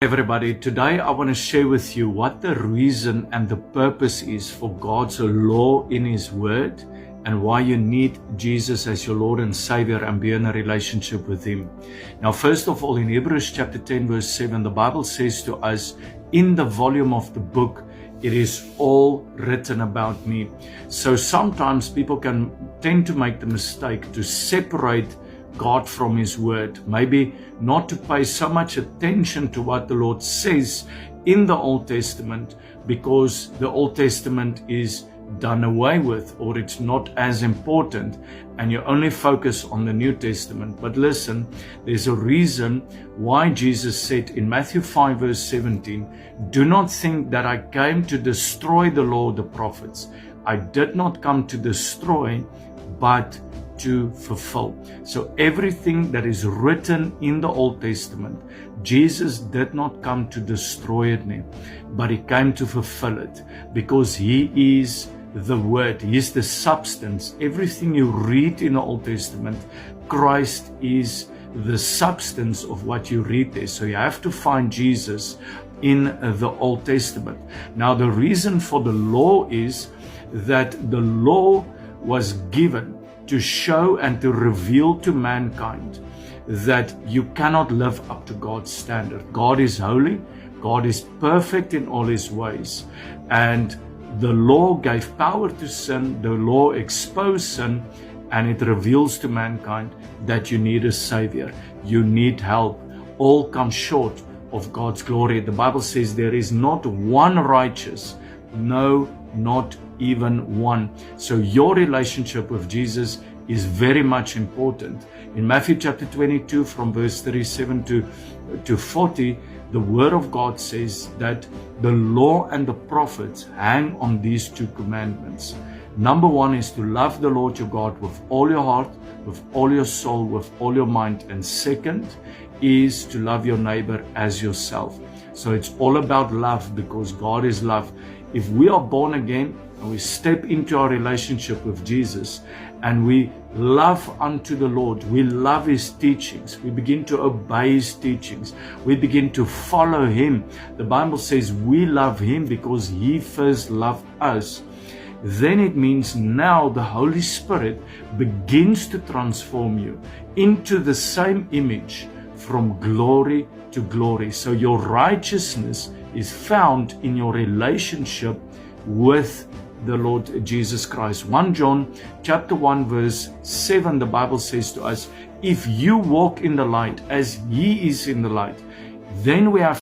Everybody, today I want to share with you what the reason and the purpose is for God's law in His Word and why you need Jesus as your Lord and Savior and be in a relationship with Him. Now, first of all, in Hebrews chapter 10 verse 7, the Bible says to us, in the volume of the book, it is all written about me. So sometimes people can tend to make the mistake to separate God from His Word, maybe not to pay so much attention to what the Lord says in the Old Testament because the Old Testament is done away with or it's not as important and you only focus on the New Testament. But listen, there's a reason why Jesus said in Matthew 5 verse 17, do not think that I came to destroy the law or the prophets. I did not come to destroy, but to fulfill. So everything that is written in the Old Testament, Jesus did not come to destroy it, but He came to fulfill it because He is the Word. He is the substance. Everything you read in the Old Testament, Christ is the substance of what you read there. So you have to find Jesus in the Old Testament. Now the reason for the law is that the law was given to show and to reveal to mankind that you cannot live up to God's standard. God is holy, God is perfect in all His ways, and the law gave power to sin, the law exposed sin, and it reveals to mankind that you need a Savior, you need help. All come short of God's glory. The Bible says there is not one righteous, no, not even one. So your relationship with Jesus is very much important. In Matthew chapter 22 from verse 37 to 40, the Word of God says that the law and the prophets hang on these two commandments. Number one is to love the Lord your God with all your heart, with all your soul, with all your mind. And second is to love your neighbor as yourself. So it's all about love because God is love. If we are born again and we step into our relationship with Jesus and we love unto the Lord, we love His teachings, we begin to obey His teachings, we begin to follow Him. The Bible says we love Him because He first loved us. Then it means now the Holy Spirit begins to transform you into the same image from glory to glory. So your righteousness is found in your relationship with the Lord Jesus Christ. 1 John chapter 1 verse 7, the Bible says to us, if you walk in the light as He is in the light, then we have